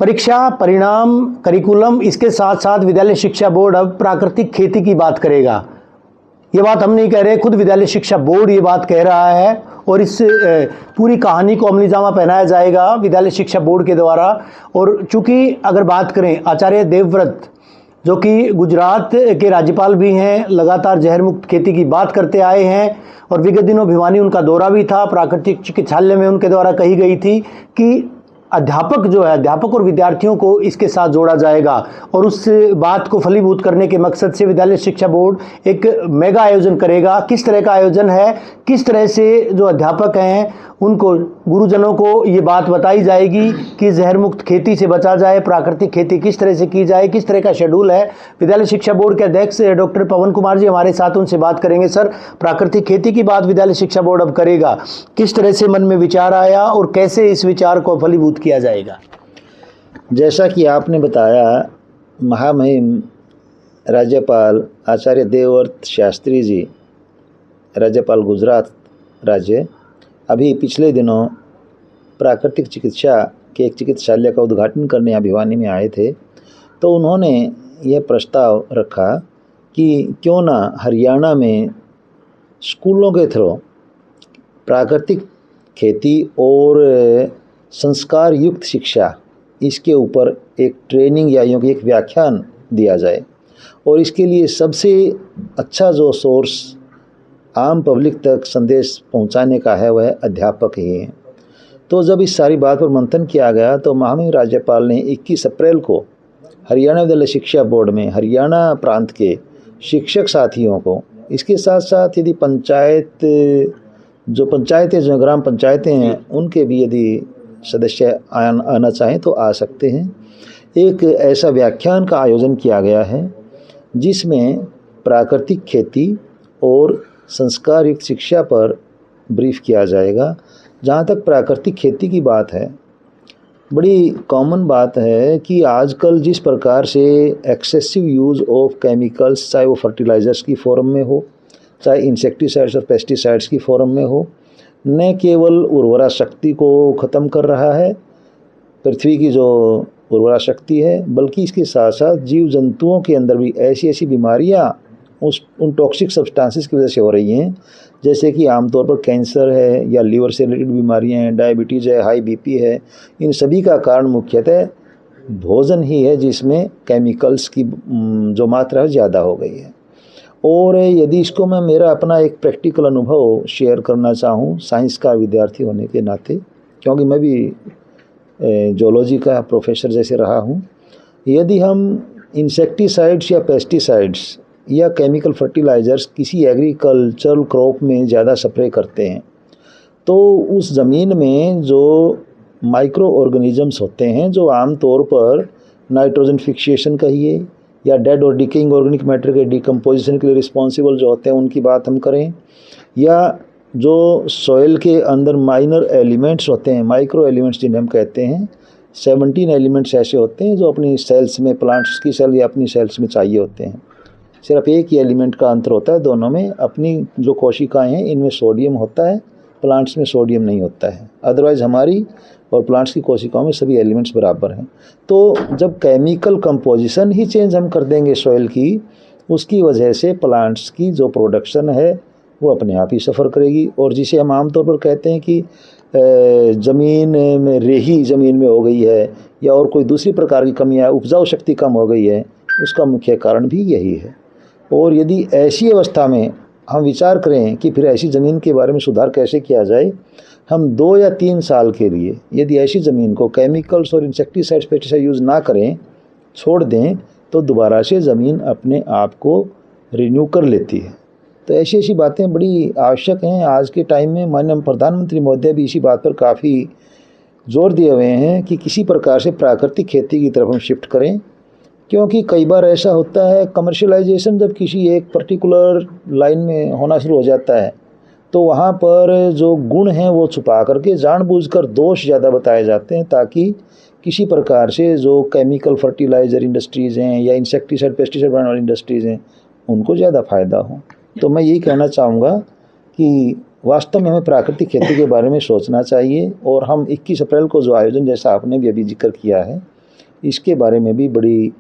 परीक्षा, परिणाम, करिकुलम, इसके साथ साथ विद्यालय शिक्षा बोर्ड अब प्राकृतिक खेती की बात करेगा। ये बात हम नहीं कह रहे, खुद विद्यालय शिक्षा बोर्ड ये बात कह रहा है और इस पूरी कहानी को अमलीजामा पहनाया जाएगा विद्यालय शिक्षा बोर्ड के द्वारा। और चूंकि अगर बात करें आचार्य देवव्रत जो कि गुजरात के राज्यपाल भी हैं, लगातार जहर मुक्त खेती की बात करते आए हैं और विगत दिनों भिवानी उनका दौरा भी था। प्राकृतिक चिकित्सालय में उनके द्वारा कही गई थी कि अध्यापक जो है, अध्यापक और विद्यार्थियों को इसके साथ जोड़ा जाएगा और उस बात को फलीभूत करने के मकसद से विद्यालय शिक्षा बोर्ड एक मेगा आयोजन करेगा। किस तरह का आयोजन है, किस तरह से जो अध्यापक हैं उनको, गुरुजनों को ये बात बताई जाएगी कि जहर मुक्त खेती से बचा जाए, प्राकृतिक खेती किस तरह से की जाए, किस तरह का शेड्यूल है। विद्यालय शिक्षा बोर्ड के अध्यक्ष डॉक्टर पवन कुमार जी हमारे साथ, उनसे बात करेंगे। सर, प्राकृतिक खेती की बात विद्यालय शिक्षा बोर्ड अब करेगा, किस तरह से मन में विचार आया और कैसे इस विचार को फलीभूत किया जाएगा? जैसा कि आपने बताया, महामहिम राज्यपाल आचार्य देवव्रत शास्त्री जी, राज्यपाल गुजरात राज्य, अभी पिछले दिनों प्राकृतिक चिकित्सा के एक चिकित्सालय का उद्घाटन करने यहाँ भिवानी में आए थे। तो उन्होंने यह प्रस्ताव रखा कि क्यों ना हरियाणा में स्कूलों के थ्रू प्राकृतिक खेती और संस्कार युक्त शिक्षा, इसके ऊपर एक ट्रेनिंग या यूँ कि एक व्याख्यान दिया जाए। और इसके लिए सबसे अच्छा जो सोर्स आम पब्लिक तक संदेश पहुंचाने का है वह अध्यापक ही हैं। तो जब इस सारी बात पर मंथन किया गया तो महामहिम राज्यपाल ने 21 अप्रैल को हरियाणा विद्यालय शिक्षा बोर्ड में हरियाणा प्रांत के शिक्षक साथियों को, इसके साथ साथ यदि जो ग्राम पंचायतें हैं उनके भी यदि सदस्य आना चाहें तो आ सकते हैं, एक ऐसा व्याख्यान का आयोजन किया गया है जिसमें प्राकृतिक खेती और संस्कार युक्त शिक्षा पर ब्रीफ किया जाएगा। जहाँ तक प्राकृतिक खेती की बात है, बड़ी कॉमन बात है कि आजकल जिस प्रकार से एक्सेसिव यूज़ ऑफ केमिकल्स, चाहे वो फर्टिलाइज़र्स की फॉर्म में हो, चाहे इंसेक्टिसाइड्स और पेस्टिसाइड्स की फॉर्म में हो, न केवल उर्वरा शक्ति को ख़त्म कर रहा है, पृथ्वी की जो उर्वरा शक्ति है, बल्कि इसके साथ साथ जीव जंतुओं के अंदर भी ऐसी ऐसी बीमारियाँ उन टॉक्सिक सब्सटेंसेस की वजह से हो रही हैं, जैसे कि आमतौर पर कैंसर है या लीवर से रिलेटेड बीमारियां हैं, डायबिटीज़ है, हाई बीपी है। इन सभी का कारण मुख्यतः भोजन ही है जिसमें केमिकल्स की जो मात्रा है ज़्यादा हो गई है। और यदि इसको मैं मेरा अपना एक प्रैक्टिकल अनुभव शेयर करना चाहूँ साइंस का विद्यार्थी होने के नाते, क्योंकि मैं भी जूलॉजी का प्रोफेसर जैसे रहा हूँ, यदि हम इंसेक्टिसाइड्स या पेस्टिसाइड्स या केमिकल फर्टिलाइज़र्स किसी एग्रीकल्चरल क्रॉप में ज़्यादा स्प्रे करते हैं तो उस ज़मीन में जो माइक्रो ऑर्गेनिजम्स होते हैं, जो आमतौर पर नाइट्रोजन फिक्सेशन कहिए या डेड और डिकेइंग ऑर्गेनिक मैटर के डिकम्पोजिशन के लिए रिस्पॉन्सिबल जो होते हैं उनकी बात हम करें, या जो सॉइल के अंदर माइनर एलिमेंट्स होते हैं, माइक्रो एलिमेंट्स जिन्हें हम कहते हैं, 17 एलिमेंट्स ऐसे होते हैं जो अपनी सेल्स में, प्लांट्स की सेल या अपनी सेल्स में चाहिए होते हैं। सिर्फ एक ही एलिमेंट का अंतर होता है दोनों में, अपनी जो कोशिकाएं हैं इनमें सोडियम होता है, प्लांट्स में सोडियम नहीं होता है। अदरवाइज़ हमारी और प्लांट्स की कोशिकाओं में सभी एलिमेंट्स बराबर हैं। तो जब केमिकल कंपोजिशन ही चेंज हम कर देंगे सॉइल की, उसकी वजह से प्लांट्स की जो प्रोडक्शन है वो अपने आप ही सफ़र करेगी। और जिसे हम आमतौर पर कहते हैं कि ज़मीन में रेही ज़मीन में हो गई है या और कोई दूसरी प्रकार की कमियाँ, उपजाऊ शक्ति कम हो गई है, उसका मुख्य कारण भी यही है। और यदि ऐसी अवस्था में हम विचार करें कि फिर ऐसी ज़मीन के बारे में सुधार कैसे किया जाए, हम 2 या 3 साल के लिए यदि ऐसी ज़मीन को केमिकल्स और इंसेक्टिसाइड्स पेस्टिसाइड यूज़ ना करें, छोड़ दें, तो दोबारा से ज़मीन अपने आप को रिन्यू कर लेती है। तो ऐसी ऐसी बातें बड़ी आवश्यक हैं आज के टाइम में। माननीय प्रधानमंत्री महोदय भी इसी बात पर काफ़ी जोर दिए हुए हैं कि किसी प्रकार से प्राकृतिक खेती की तरफ हम शिफ्ट करें, क्योंकि कई बार ऐसा होता है कमर्शियलाइजेशन जब किसी एक पर्टिकुलर लाइन में होना शुरू हो जाता है तो वहाँ पर जो गुण हैं वो छुपा करके जानबूझकर दोष ज़्यादा बताए जाते हैं, ताकि किसी प्रकार से जो केमिकल फर्टिलाइज़र इंडस्ट्रीज़ हैं या इंसेक्टिसाइड पेस्टिसाइड बनाने वाली इंडस्ट्रीज़ हैं उनको ज़्यादा फ़ायदा हो। तो मैं यही कहना चाहूँगा कि वास्तव में हमें प्राकृतिक खेती के बारे में सोचना चाहिए। और हम 21 अप्रैल को जो आयोजन, जैसा आपने भी अभी जिक्र किया है, इसके बारे में भी बड़ी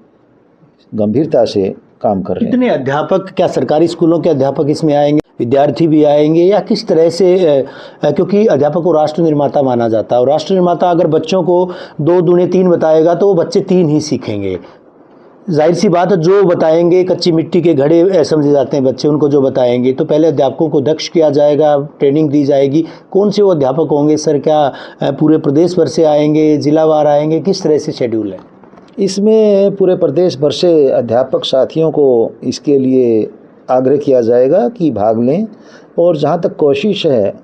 गंभीरता से काम कर रहे हैं। कितने अध्यापक, क्या सरकारी स्कूलों के अध्यापक इसमें आएंगे, विद्यार्थी भी आएंगे, या किस तरह से क्योंकि अध्यापक को राष्ट्र निर्माता माना जाता है, और राष्ट्र निर्माता अगर बच्चों को 2 दूने 3 बताएगा तो वो बच्चे 3 ही सीखेंगे। जाहिर सी बात है, जो बताएंगे कच्ची मिट्टी के घड़े समझे जाते हैं बच्चे, उनको जो बताएंगे तो पहले अध्यापकों को दक्ष किया जाएगा, ट्रेनिंग दी जाएगी। कौन से वो अध्यापक होंगे सर? क्या पूरे प्रदेश भर से आएंगे, जिलावार आएंगे, किस तरह से शेड्यूल है? इसमें पूरे प्रदेश भर से अध्यापक साथियों को इसके लिए आग्रह किया जाएगा कि भाग लें, और जहाँ तक कोशिश है,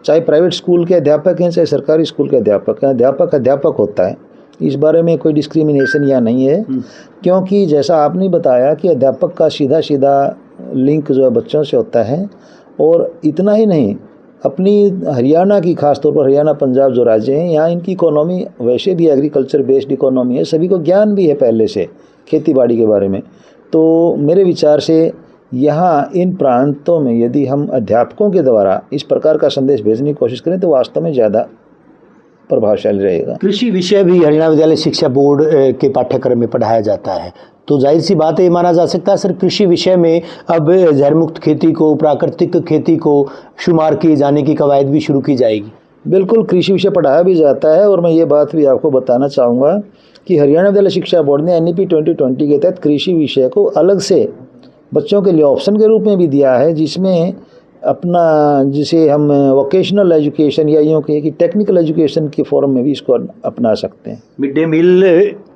चाहे प्राइवेट स्कूल के अध्यापक हैं चाहे सरकारी स्कूल के अध्यापक हैं, अध्यापक अध्यापक होता है, इस बारे में कोई डिस्क्रिमिनेशन या नहीं है। क्योंकि जैसा आपने बताया कि अध्यापक का सीधा सीधा लिंक जो है बच्चों से होता है, और इतना ही नहीं, अपनी हरियाणा की खास तौर पर हरियाणा पंजाब जो राज्य हैं, यहाँ इनकी इकोनॉमी वैसे भी एग्रीकल्चर बेस्ड इकोनॉमी है, सभी को ज्ञान भी है पहले से खेती बाड़ी के बारे में। तो मेरे विचार से यहाँ इन प्रांतों में यदि हम अध्यापकों के द्वारा इस प्रकार का संदेश भेजने की कोशिश करें तो वास्तव में ज़्यादा प्रभावशाली रहेगा। कृषि विषय भी हरियाणा विद्यालय शिक्षा बोर्ड के पाठ्यक्रम में पढ़ाया जाता है, तो जाहिर सी बात है ये माना जा सकता है सर, कृषि विषय में अब जहर मुक्त खेती को, प्राकृतिक खेती को शुमार किए जाने की कवायद भी शुरू की जाएगी। बिल्कुल, कृषि विषय पढ़ाया भी जाता है, और मैं ये बात भी आपको बताना चाहूँगा कि हरियाणा विद्यालय शिक्षा बोर्ड ने NEP 2020 के तहत कृषि विषय को अलग से बच्चों के लिए ऑप्शन के रूप में भी दिया है, जिसमें अपना जिसे हम वोकेशनल एजुकेशन या यूँ कहिए कि टेक्निकल एजुकेशन के फॉर्म में भी इसको अपना सकते हैं। मिड डे मील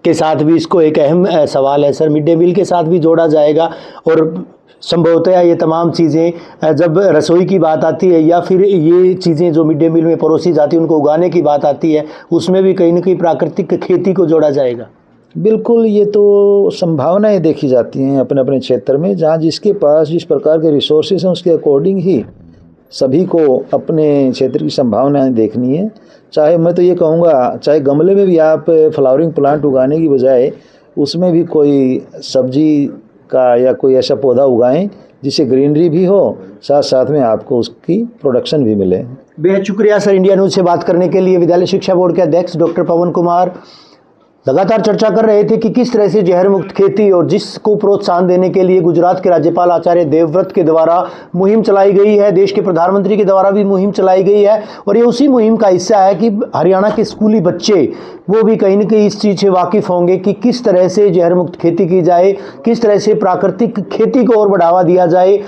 के साथ भी इसको एक अहम सवाल है सर, मिड डे मील के साथ भी जोड़ा जाएगा, और संभवतः ये तमाम चीज़ें जब रसोई की बात आती है या फिर ये चीज़ें जो मिड डे मील में परोसी जाती है उनको उगाने की बात आती है, उसमें भी कहीं ना कहीं प्राकृतिक खेती को जोड़ा जाएगा। बिल्कुल, ये तो संभावनाएं देखी जाती हैं अपने अपने क्षेत्र में, जहाँ जिसके पास जिस प्रकार के रिसोर्सेज हैं उसके अकॉर्डिंग ही सभी को अपने क्षेत्र की संभावनाएं देखनी है। चाहे मैं तो ये कहूँगा, चाहे गमले में भी आप फ्लावरिंग प्लांट उगाने की बजाय उसमें भी कोई सब्जी का या कोई ऐसा पौधा उगाएं जिससे ग्रीनरी भी हो, साथ साथ में आपको उसकी प्रोडक्शन भी मिले। बेहद शुक्रिया सर, इंडिया न्यूज़ से बात करने के लिए। विद्यालय शिक्षा बोर्ड के अध्यक्ष डॉक्टर पवन कुमार लगातार चर्चा कर रहे थे कि किस तरह से जहर मुक्त खेती और जिसको प्रोत्साहन देने के लिए गुजरात के राज्यपाल आचार्य देवव्रत के द्वारा मुहिम चलाई गई है, देश के प्रधानमंत्री के द्वारा भी मुहिम चलाई गई है, और ये उसी मुहिम का हिस्सा है कि हरियाणा के स्कूली बच्चे वो भी कहीं ना कहीं इस चीज़ से वाकिफ़ होंगे कि किस तरह से जहर मुक्त खेती की जाए, किस तरह से प्राकृतिक खेती को और बढ़ावा दिया जाए,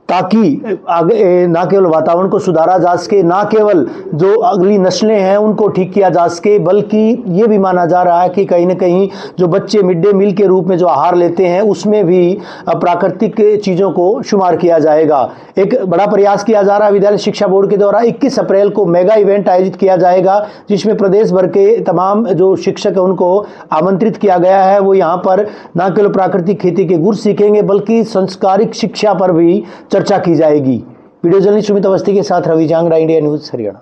ताकि आगे ना केवल वातावरण को सुधारा जा सके, ना केवल जो अगली नस्लें हैं उनको ठीक किया जा सके, बल्कि ये भी माना जा रहा है कि कहीं ना कहीं जो बच्चे मिड डे मील के रूप में जो आहार लेते हैं उसमें भी प्राकृतिक चीज़ों को शुमार किया जाएगा। एक बड़ा प्रयास किया जा रहा है विद्यालय शिक्षा बोर्ड के द्वारा। 21 अप्रैल को मेगा इवेंट आयोजित किया जाएगा, जिसमें प्रदेश भर के तमाम जो शिक्षक हैं उनको आमंत्रित किया गया है। वो यहाँ पर न केवल प्राकृतिक खेती के गुर सीखेंगे बल्कि संस्कारिक शिक्षा पर भी चर्चा की जाएगी। वीडियो जर्नलिस्ट सुमित अवस्थी के साथ रवि जांगड़ा, इंडिया न्यूज़ हरियाणा।